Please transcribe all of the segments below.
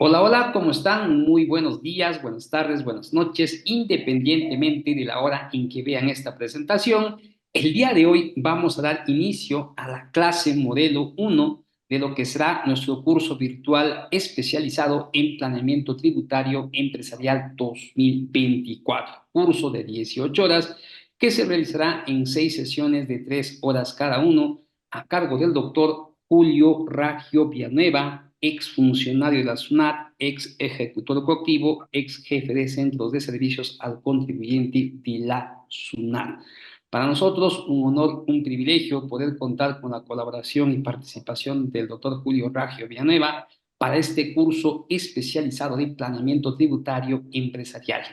Hola, hola, ¿cómo están? Muy buenos días, buenas tardes, buenas noches, independientemente de la hora en que vean esta presentación. El día de hoy vamos a dar inicio a la clase modelo uno de lo que será nuestro curso virtual especializado en planeamiento tributario empresarial 2024, curso de 18 horas que se realizará en 6 sesiones de 3 horas cada uno a cargo del doctor Julio Raggio Villanueva, ex funcionario de la SUNAT, ex ejecutor coactivo, ex jefe de centros de servicios al contribuyente de la SUNAT. Para nosotros, un honor, un privilegio poder contar con la colaboración y participación del doctor Julio Raggio Villanueva para este curso especializado de planeamiento tributario empresarial.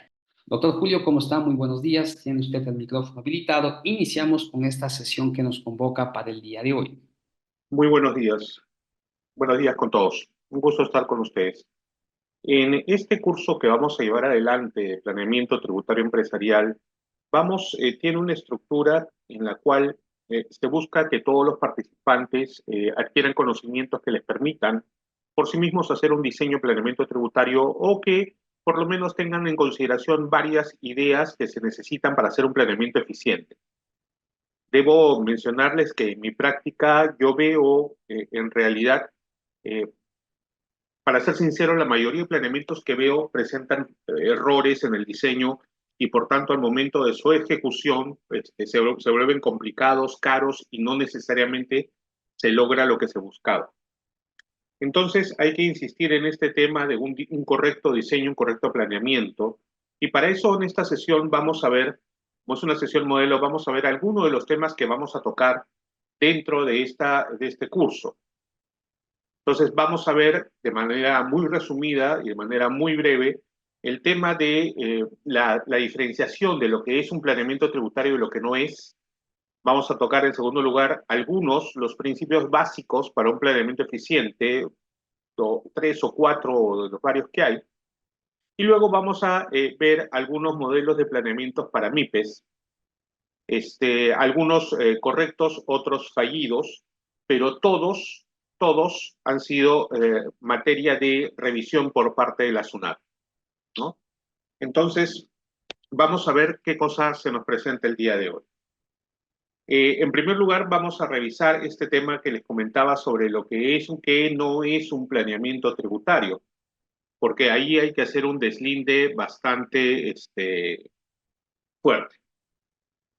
Doctor Julio, ¿cómo está? Muy buenos días. Tiene usted el micrófono habilitado. Iniciamos con esta sesión que nos convoca para el día de hoy. Muy buenos días. Buenos días con todos. Un gusto estar con ustedes. En este curso que vamos a llevar adelante de planeamiento tributario empresarial, tiene una estructura en la cual se busca que todos los participantes adquieran conocimientos que les permitan por sí mismos hacer un diseño de planeamiento tributario o que por lo menos tengan en consideración varias ideas que se necesitan para hacer un planeamiento eficiente. Debo mencionarles que en mi práctica yo veo en realidad, eh, para ser sincero, la mayoría de planeamientos que veo presentan errores en el diseño y por tanto al momento de su ejecución se vuelven complicados, caros y no necesariamente se logra lo que se buscaba. Entonces hay que insistir en este tema de un correcto diseño, un correcto planeamiento. Y para eso en esta sesión vamos a ver, como es una sesión modelo, vamos a ver algunos de los temas que vamos a tocar dentro de este curso. Entonces vamos a ver de manera muy resumida y de manera muy breve el tema de la diferenciación de lo que es un planeamiento tributario y lo que no es. Vamos a tocar en segundo lugar los principios básicos para un planeamiento eficiente, tres o cuatro de los varios que hay. Y luego vamos a ver algunos modelos de planeamientos para MIPES, algunos correctos, otros fallidos, pero todos han sido materia de revisión por parte de la SUNAT, ¿no? Entonces, vamos a ver qué cosa se nos presenta el día de hoy. En primer lugar, vamos a revisar este tema que les comentaba sobre lo que es o que no es un planeamiento tributario, porque ahí hay que hacer un deslinde bastante fuerte.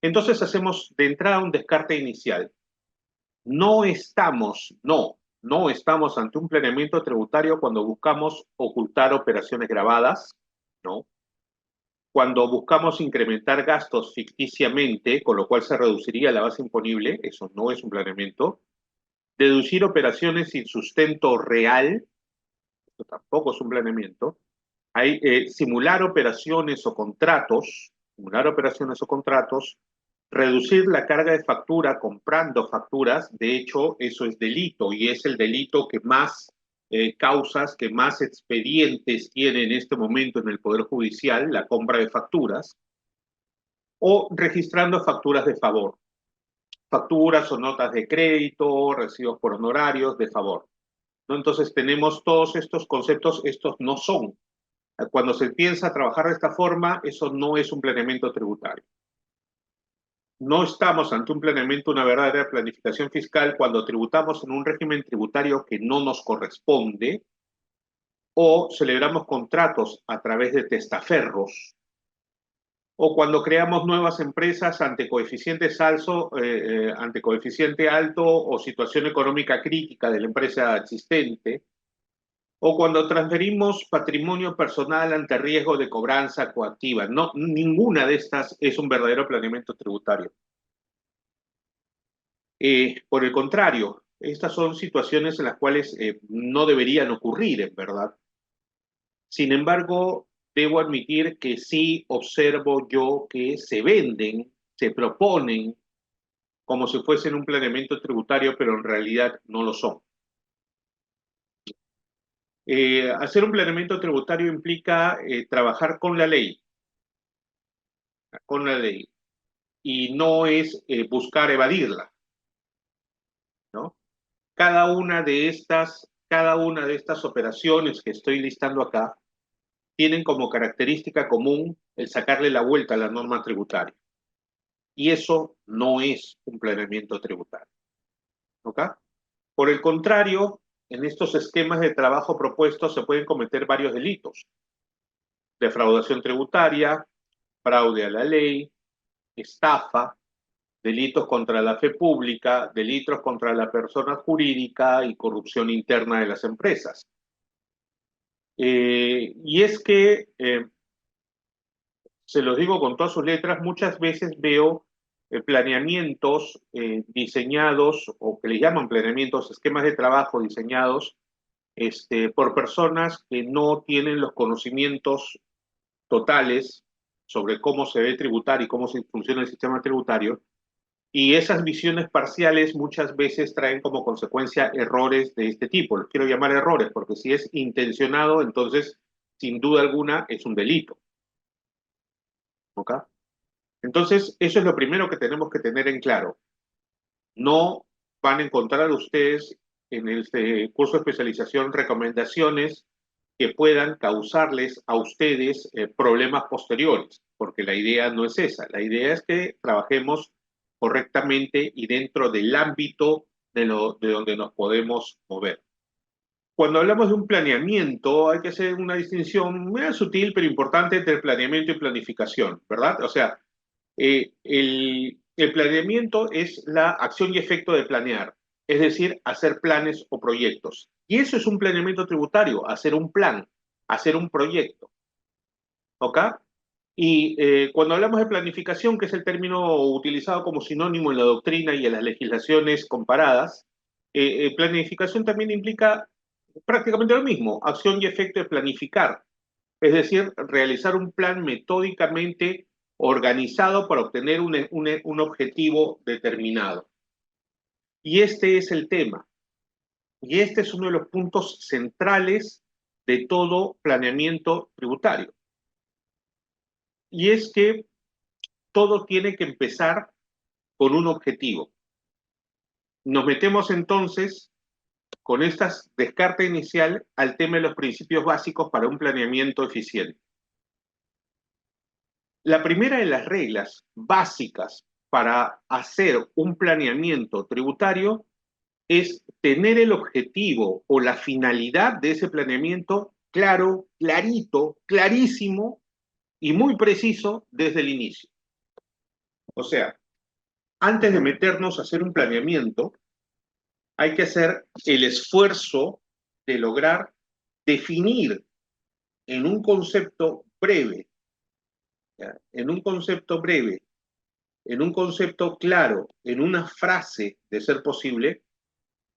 Entonces hacemos de entrada un descarte inicial. No estamos ante un planeamiento tributario cuando buscamos ocultar operaciones grabadas, ¿no? Cuando buscamos incrementar gastos ficticiamente, con lo cual se reduciría la base imponible, eso no es un planeamiento. Deducir operaciones sin sustento real, esto tampoco es un planeamiento. Hay simular operaciones o contratos, reducir la carga de factura comprando facturas. De hecho, eso es delito y es el delito que más causas, que más expedientes tiene en este momento en el Poder Judicial, la compra de facturas, o registrando facturas de favor. Facturas o notas de crédito, recibos por honorarios de favor, ¿no? Entonces tenemos todos estos conceptos, estos no son. Cuando se piensa trabajar de esta forma, eso no es un planeamiento tributario. No estamos ante un planeamiento, una verdadera planificación fiscal cuando tributamos en un régimen tributario que no nos corresponde o celebramos contratos a través de testaferros o cuando creamos nuevas empresas ante coeficiente alto o situación económica crítica de la empresa existente, o cuando transferimos patrimonio personal ante riesgo de cobranza coactiva. No, ninguna de estas es un verdadero planeamiento tributario. Por el contrario, estas son situaciones en las cuales no deberían ocurrir, en verdad. Sin embargo, debo admitir que sí observo yo que se venden, se proponen como si fuesen un planeamiento tributario, pero en realidad no lo son. Hacer un planeamiento tributario implica trabajar con la ley, y no es buscar evadirla, ¿no? Cada una de estas cada una de estas operaciones que estoy listando acá tienen como característica común el sacarle la vuelta a la norma tributaria. Y eso no es un planeamiento tributario. ¿Ok? Por el contrario, en estos esquemas de trabajo propuestos se pueden cometer varios delitos: defraudación tributaria, fraude a la ley, estafa, delitos contra la fe pública, delitos contra la persona jurídica y corrupción interna de las empresas. Y es que, se los digo con todas sus letras, muchas veces veo planeamientos diseñados, o que le llaman planeamientos, esquemas de trabajo diseñados por personas que no tienen los conocimientos totales sobre cómo se debe tributar y cómo funciona el sistema tributario. Y esas visiones parciales muchas veces traen como consecuencia errores de este tipo. Los quiero llamar errores porque si es intencionado, entonces, sin duda alguna, es un delito. ¿Ok? Entonces, eso es lo primero que tenemos que tener en claro. No van a encontrar ustedes en este curso de especialización recomendaciones que puedan causarles a ustedes problemas posteriores, porque la idea no es esa. La idea es que trabajemos correctamente y dentro del ámbito de donde nos podemos mover. Cuando hablamos de un planeamiento, hay que hacer una distinción muy sutil pero importante entre planeamiento y planificación, ¿verdad? O sea, el planeamiento es la acción y efecto de planear, es decir, hacer planes o proyectos. Y eso es un planeamiento tributario, hacer un plan, hacer un proyecto. ¿Ok? Y cuando hablamos de planificación, que es el término utilizado como sinónimo en la doctrina y en las legislaciones comparadas, planificación también implica prácticamente lo mismo: acción y efecto de planificar, es decir, realizar un plan metódicamente organizado para obtener un objetivo determinado. Y este es el tema. Y este es uno de los puntos centrales de todo planeamiento tributario. Y es que todo tiene que empezar con un objetivo. Nos metemos entonces con esta descarta inicial al tema de los principios básicos para un planeamiento eficiente. La primera de las reglas básicas para hacer un planeamiento tributario es tener el objetivo o la finalidad de ese planeamiento claro, clarito, clarísimo y muy preciso desde el inicio. O sea, antes de meternos a hacer un planeamiento, hay que hacer el esfuerzo de lograr definir en un concepto breve, ¿ya? En un concepto breve, en un concepto claro, en una frase, de ser posible,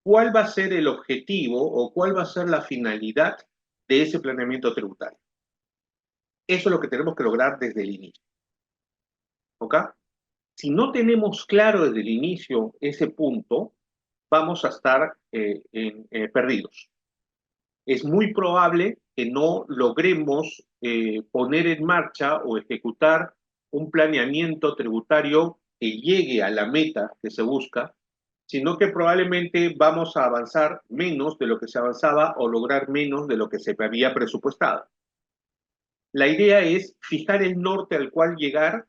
cuál va a ser el objetivo o cuál va a ser la finalidad de ese planeamiento tributario. Eso es lo que tenemos que lograr desde el inicio. ¿Ok? Si no tenemos claro desde el inicio ese punto, vamos a estar perdidos. Es muy probable que no logremos poner en marcha o ejecutar un planeamiento tributario que llegue a la meta que se busca, sino que probablemente vamos a avanzar menos de lo que se avanzaba o lograr menos de lo que se había presupuestado. La idea es fijar el norte al cual llegar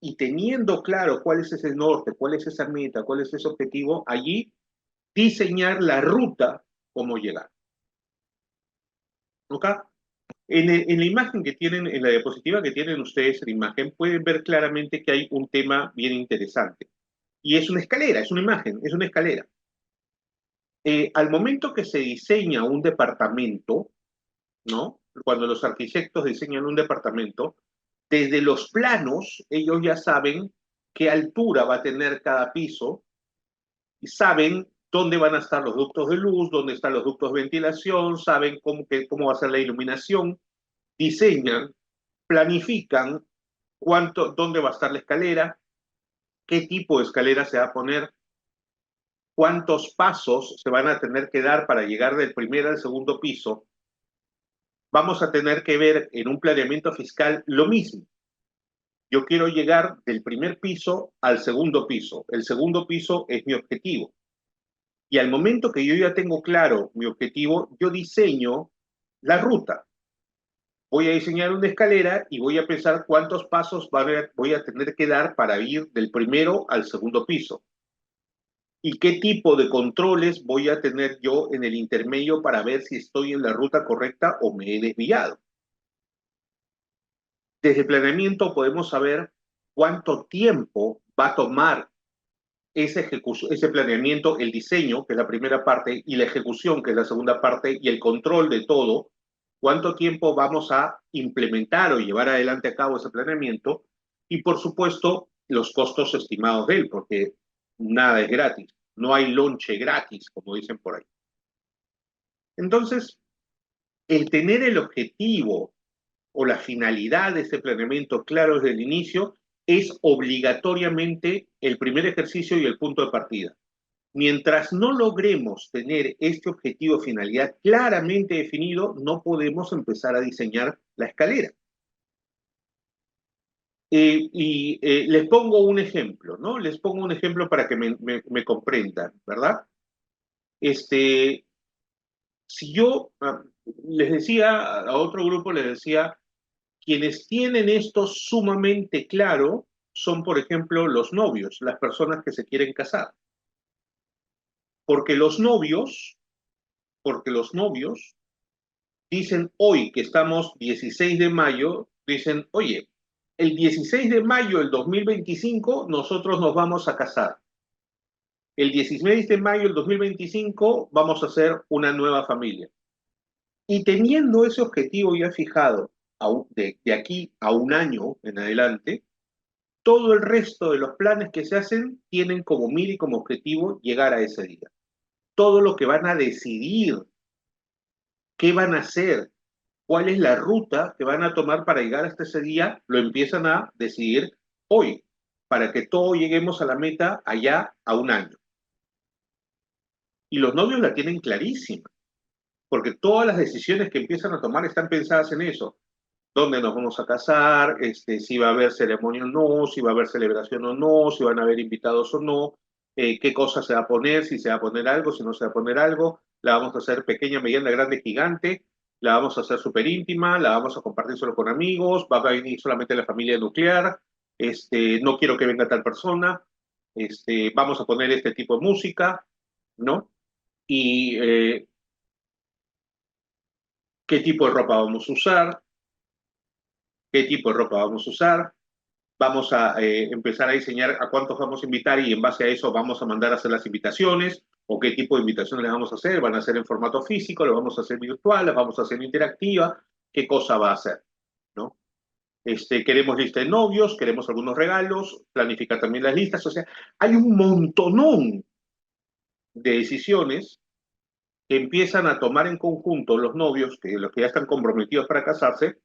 y teniendo claro cuál es ese norte, cuál es esa meta, cuál es ese objetivo, allí diseñar la ruta cómo llegar. ¿Ok? En la imagen que tienen, en la diapositiva que tienen ustedes, la imagen, pueden ver claramente que hay un tema bien interesante. Y es una escalera, es una imagen, es una escalera. Al momento que se diseña un departamento, ¿no? Cuando los arquitectos diseñan un departamento, desde los planos ellos ya saben qué altura va a tener cada piso, y saben dónde van a estar los ductos de luz, dónde están los ductos de ventilación, saben cómo va a ser la iluminación, diseñan, planifican dónde va a estar la escalera, qué tipo de escalera se va a poner, cuántos pasos se van a tener que dar para llegar del primer al segundo piso. Vamos a tener que ver en un planeamiento fiscal lo mismo. Yo quiero llegar del primer piso al segundo piso. El segundo piso es mi objetivo. Y al momento que yo ya tengo claro mi objetivo, yo diseño la ruta. Voy a diseñar una escalera y voy a pensar cuántos pasos voy a tener que dar para ir del primero al segundo piso. Y qué tipo de controles voy a tener yo en el intermedio para ver si estoy en la ruta correcta o me he desviado. Desde planeamiento podemos saber cuánto tiempo va a tomar ese planeamiento, el diseño, que es la primera parte, y la ejecución, que es la segunda parte, y el control de todo, cuánto tiempo vamos a implementar o llevar adelante a cabo ese planeamiento, y por supuesto, los costos estimados de él, porque nada es gratis, no hay lonche gratis, como dicen por ahí. Entonces, el tener el objetivo o la finalidad de este planeamiento claro desde el inicio es obligatoriamente el primer ejercicio y el punto de partida. Mientras no logremos tener este objetivo o finalidad claramente definido, no podemos empezar a diseñar la escalera. Les pongo un ejemplo, ¿no? Les pongo un ejemplo para que me comprendan, ¿verdad? Este, si yo les decía a otro grupo, les decía, quienes tienen esto sumamente claro son, por ejemplo, los novios, las personas que se quieren casar. Porque los novios, porque los novios dicen hoy que estamos 16 de mayo, dicen, oye, el 16 de mayo del 2025 nosotros nos vamos a casar. El 16 de mayo del 2025 vamos a hacer una nueva familia. Y teniendo ese objetivo ya fijado de aquí a un año en adelante, todo el resto de los planes que se hacen tienen como mira y como objetivo llegar a ese día. Todo lo que van a decidir, qué van a hacer, cuál es la ruta que van a tomar para llegar hasta ese día, lo empiezan a decidir hoy, para que todos lleguemos a la meta allá a un año. Y los novios la tienen clarísima, porque todas las decisiones que empiezan a tomar están pensadas en eso. ¿Dónde nos vamos a casar? Si va a haber ceremonia o no, si va a haber celebración o no, si van a haber invitados o no, qué cosa se va a poner, si se va a poner algo, si no se va a poner algo, la vamos a hacer pequeña, mediana, grande, gigante, la vamos a hacer súper íntima, la vamos a compartir solo con amigos, va a venir solamente la familia nuclear, no quiero que venga tal persona, vamos a poner este tipo de música, ¿no? Y qué tipo de ropa vamos a usar, qué tipo de ropa vamos a usar, vamos a empezar a diseñar a cuántos vamos a invitar y en base a eso vamos a mandar a hacer las invitaciones o qué tipo de invitaciones les vamos a hacer, van a ser en formato físico, lo vamos a hacer virtual, las vamos a hacer interactiva, qué cosa va a hacer, ¿no? Queremos lista de novios, queremos algunos regalos, planificar también las listas, o sea, hay un montonón de decisiones que empiezan a tomar en conjunto los novios, los que ya están comprometidos para casarse,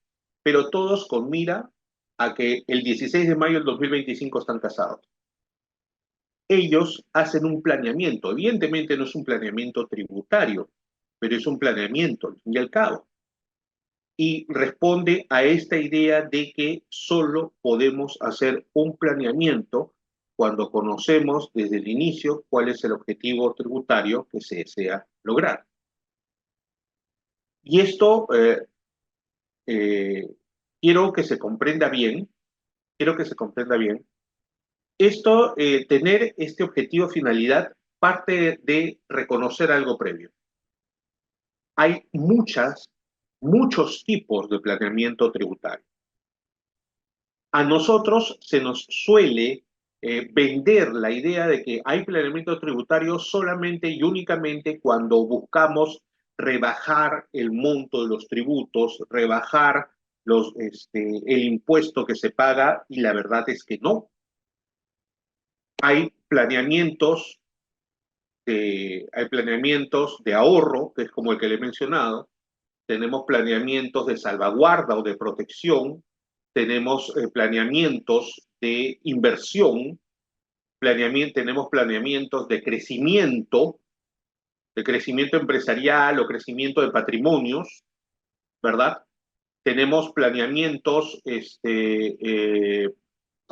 pero todos con mira a que el 16 de mayo del 2025 están casados. Ellos hacen un planeamiento, evidentemente no es un planeamiento tributario, pero es un planeamiento, al fin y al cabo, y responde a esta idea de que solo podemos hacer un planeamiento cuando conocemos desde el inicio cuál es el objetivo tributario que se desea lograr. Y esto eh, quiero que se comprenda bien, quiero que se comprenda bien. Esto, tener este objetivo finalidad parte de reconocer algo previo. Hay muchos tipos de planeamiento tributario. A nosotros se nos suele vender la idea de que hay planeamiento tributario solamente y únicamente cuando buscamos rebajar el monto de los tributos, rebajar el impuesto que se paga, y la verdad es que no. Hay hay planeamientos de ahorro, que es como el que le he mencionado, tenemos planeamientos de salvaguarda o de protección, tenemos planeamientos de inversión, tenemos planeamientos de crecimiento empresarial o crecimiento de patrimonios, ¿verdad? Tenemos planeamientos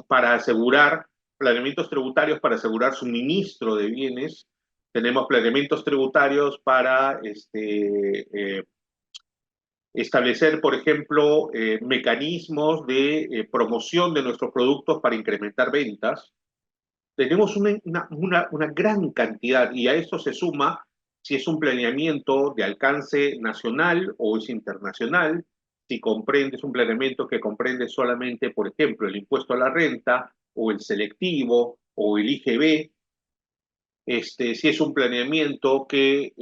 para asegurar, planeamientos tributarios para asegurar suministro de bienes, Tenemos planeamientos tributarios para establecer, por ejemplo, mecanismos de promoción de nuestros productos para incrementar ventas. Tenemos una gran cantidad y a esto se suma si es un planeamiento de alcance nacional o es internacional, si comprende, es un planeamiento que comprende solamente, por ejemplo, el impuesto a la renta o el selectivo o el IGB, si es un planeamiento que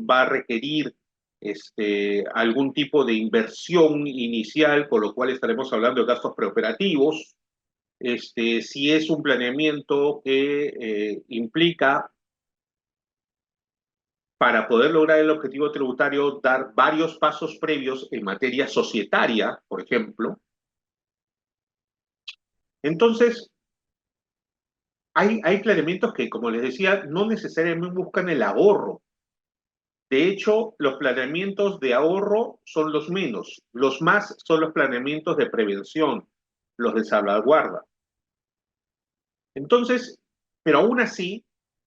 va a requerir algún tipo de inversión inicial, con lo cual estaremos hablando de gastos preoperativos, si es un planeamiento que implica, para poder lograr el objetivo tributario, dar varios pasos previos en materia societaria, por ejemplo. Entonces, hay planeamientos que, como les decía, no necesariamente buscan el ahorro. De hecho, los planeamientos de ahorro son los menos. Los más son los planeamientos de prevención, los de salvaguarda. Entonces, pero aún así,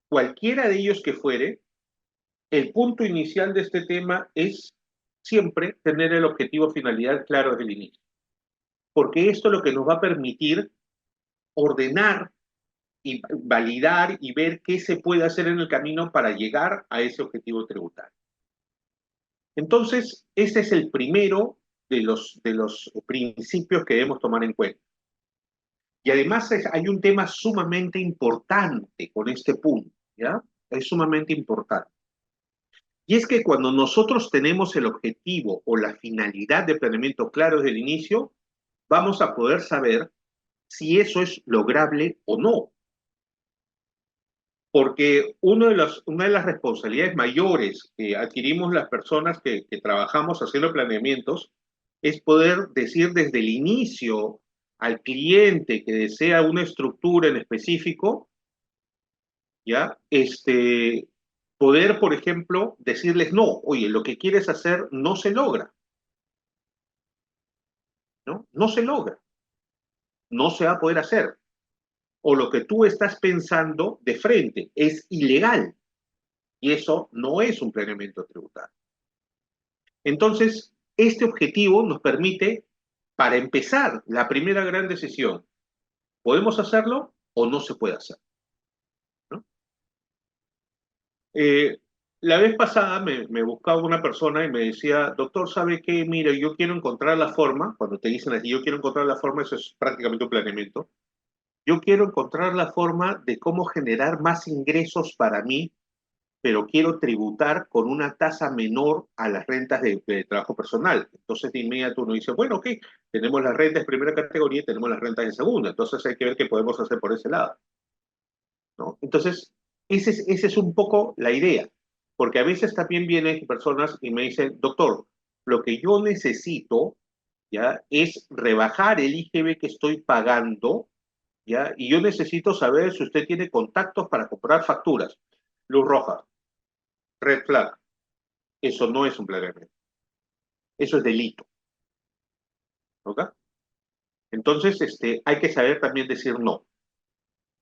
cualquiera de ellos que fuere, el punto inicial de este tema es siempre tener el objetivo finalidad claro desde el inicio. Porque esto es lo que nos va a permitir ordenar y validar y ver qué se puede hacer en el camino para llegar a ese objetivo tributario. Entonces, ese es el primero de los principios que debemos tomar en cuenta. Y además hay un tema sumamente importante con este punto, ¿ya? Es sumamente importante. Y es que cuando nosotros tenemos el objetivo o la finalidad de planeamiento claro desde el inicio, vamos a poder saber si eso es lograble o no. Porque una de las responsabilidades mayores que adquirimos las personas que trabajamos haciendo planeamientos es poder decir desde el inicio al cliente que desea una estructura en específico, ¿ya? Poder, por ejemplo, decirles no, oye, lo que quieres hacer no se logra, ¿no? No se logra, no se va a poder hacer. O lo que tú estás pensando de frente es ilegal y eso no es un planeamiento tributario. Entonces, este objetivo nos permite, para empezar, la primera gran decisión, ¿podemos hacerlo o no se puede hacer? ¿No? Eh, la vez pasada me buscaba una persona y me decía, doctor, ¿sabe qué? Mire, yo quiero encontrar la forma, cuando te dicen así, yo quiero encontrar la forma, eso es prácticamente un planeamiento, yo quiero encontrar la forma de cómo generar más ingresos para mí, pero quiero tributar con una tasa menor a las rentas de trabajo personal. Entonces de inmediato uno dice, bueno, ok, tenemos las rentas de primera categoría y tenemos las rentas de segunda, entonces hay que ver qué podemos hacer por ese lado, ¿no? Entonces, esa es un poco la idea, porque a veces también vienen personas y me dicen, doctor, lo que yo necesito, ¿ya? Es rebajar el IGB que estoy pagando, ¿ya? Y yo necesito saber si usted tiene contactos para comprar facturas. Luz roja, red flag. Eso no es un planeamiento. Eso es delito. ¿Ok? Entonces, hay que saber también decir no.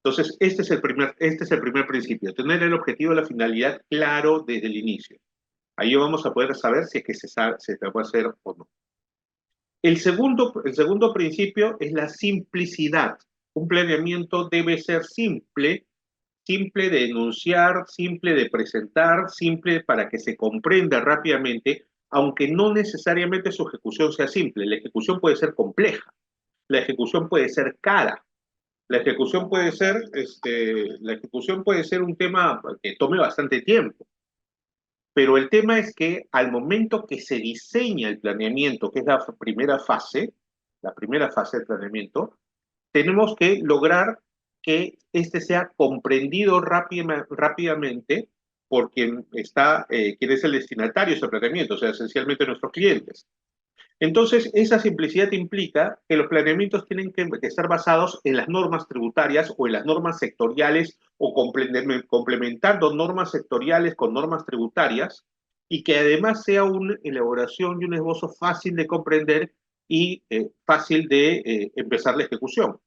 Entonces, este es el primer principio, tener el objetivo y la finalidad claro desde el inicio. Ahí vamos a poder saber si es que se puede hacer o no. El segundo principio es la simplicidad. Un planeamiento debe ser simple, simple de enunciar, simple de presentar, simple para que se comprenda rápidamente, aunque no necesariamente su ejecución sea simple. La ejecución puede ser compleja, la ejecución puede ser cara, la ejecución puede ser un tema que tome bastante tiempo. Pero el tema es que al momento que se diseña el planeamiento, que es la primera fase del planeamiento, tenemos que lograr que este sea comprendido rápidamente por quien es el destinatario de ese planeamiento, o sea, esencialmente nuestros clientes. Entonces, esa simplicidad implica que los planeamientos tienen que estar basados en las normas tributarias o en las normas sectoriales o complementando normas sectoriales con normas tributarias y que además sea una elaboración y un esbozo fácil de comprender y fácil de empezar la ejecución.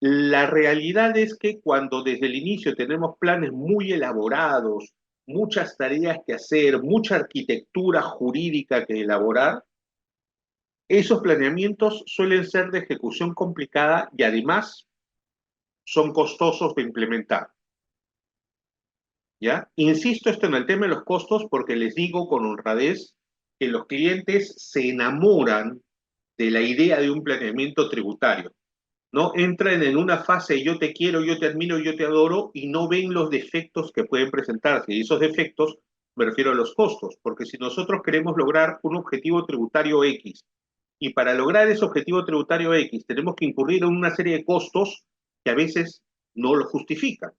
La realidad es que cuando desde el inicio tenemos planes muy elaborados, muchas tareas que hacer, mucha arquitectura jurídica que elaborar, esos planeamientos suelen ser de ejecución complicada y además son costosos de implementar. ¿Ya? Insisto esto en el tema de los costos porque les digo con honradez que los clientes se enamoran de la idea de un planeamiento tributario. ¿No? Entran en una fase yo te quiero, yo te admiro, yo te adoro y no ven los defectos que pueden presentarse. Y esos defectos me refiero a los costos, porque si nosotros queremos lograr un objetivo tributario X y para lograr ese objetivo tributario X tenemos que incurrir en una serie de costos que a veces no lo justifican.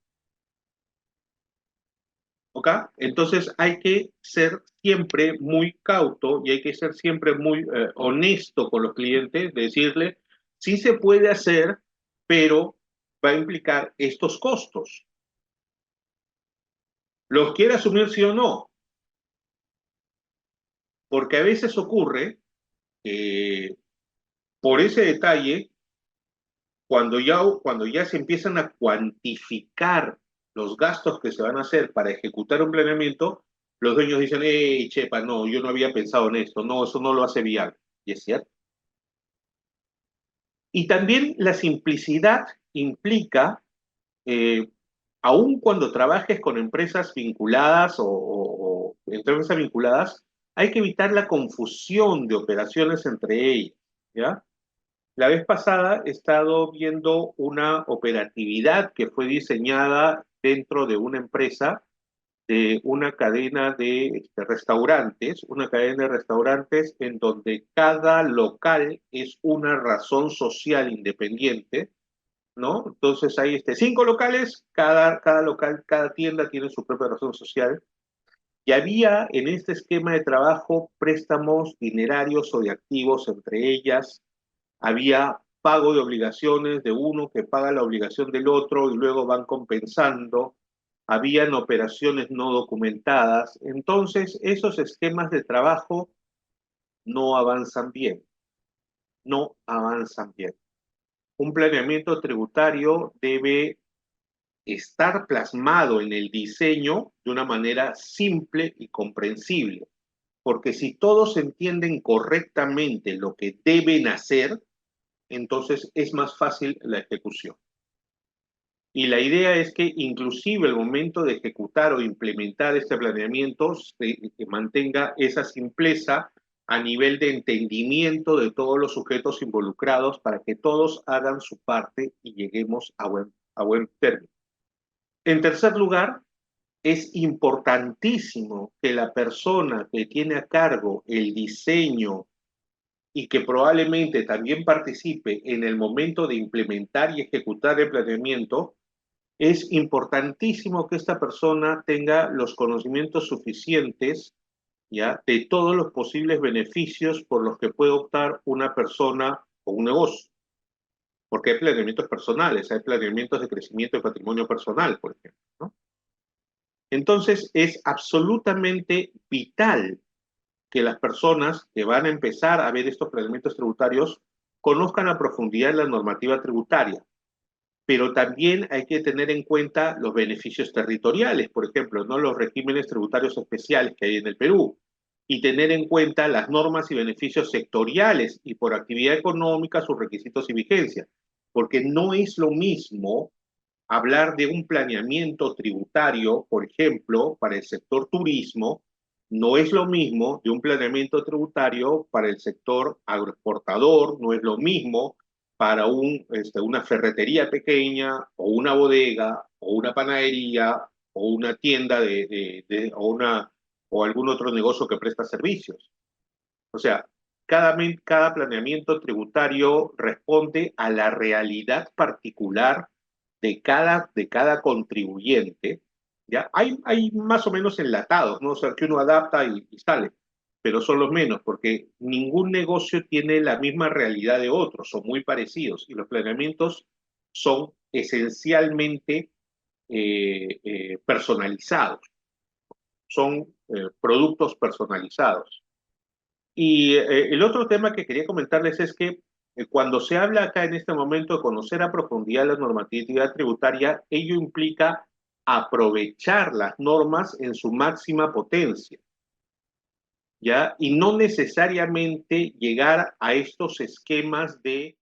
¿Ok? Entonces hay que ser siempre muy cauto y hay que ser siempre muy honesto con los clientes, decirle, sí se puede hacer, pero va a implicar estos costos. ¿Los quiere asumir sí o no? Porque a veces ocurre que por ese detalle, cuando ya se empiezan a cuantificar los gastos que se van a hacer para ejecutar un planeamiento, los dueños dicen, hey, chepa, no, yo no había pensado en esto, no, eso no lo hace viable. Y es cierto. Y también la simplicidad implica, eh, aun cuando trabajes con empresas vinculadas o empresas vinculadas, hay que evitar la confusión de operaciones entre ellas, ¿ya? La vez pasada he estado viendo una operatividad que fue diseñada dentro de una empresa de una cadena de restaurantes, una cadena de restaurantes en donde cada local es una razón social independiente, ¿no? Entonces hay 5 locales, cada local, cada tienda tiene su propia razón social. Y había en este esquema de trabajo préstamos dinerarios o de activos entre ellas, había pago de obligaciones de uno que paga la obligación del otro y luego van compensando, habían operaciones no documentadas, entonces esos esquemas de trabajo no avanzan bien, no avanzan bien. Un planeamiento tributario debe estar plasmado en el diseño de una manera simple y comprensible, porque si todos entienden correctamente lo que deben hacer, entonces es más fácil la ejecución. Y la idea es que inclusive el momento de ejecutar o implementar este planeamiento se mantenga esa simpleza a nivel de entendimiento de todos los sujetos involucrados para que todos hagan su parte y lleguemos a buen término. En tercer lugar, es importantísimo que la persona que tiene a cargo el diseño y que probablemente también participe en el momento de implementar y ejecutar el planeamiento, es importantísimo que esta persona tenga los conocimientos suficientes, ¿ya? De todos los posibles beneficios por los que puede optar una persona o un negocio. Porque hay planeamientos personales, hay planeamientos de crecimiento de patrimonio personal, por ejemplo, ¿no? Entonces, es absolutamente vital que las personas que van a empezar a ver estos planeamientos tributarios conozcan a profundidad la normativa tributaria, pero también hay que tener en cuenta los beneficios territoriales, por ejemplo, ¿no? Los regímenes tributarios especiales que hay en el Perú, y tener en cuenta las normas y beneficios sectoriales y por actividad económica, sus requisitos y vigencia, porque no es lo mismo hablar de un planeamiento tributario, por ejemplo, para el sector turismo, no es lo mismo de un planeamiento tributario para el sector agroexportador, no es lo mismo para una ferretería pequeña o una bodega o una panadería o una tienda o algún otro negocio que presta servicios. O sea, cada planeamiento tributario responde a la realidad particular de cada contribuyente, ¿ya? Hay más o menos enlatados, ¿no? O sea, que uno adapta y sale, pero son los menos, porque ningún negocio tiene la misma realidad de otros, son muy parecidos, y los planeamientos son esencialmente personalizados, son productos personalizados. Y el otro tema que quería comentarles es que Cuando se habla acá en este momento de conocer a profundidad la normatividad tributaria, ello implica aprovechar las normas en su máxima potencia, ¿ya? Y no necesariamente llegar a estos esquemas de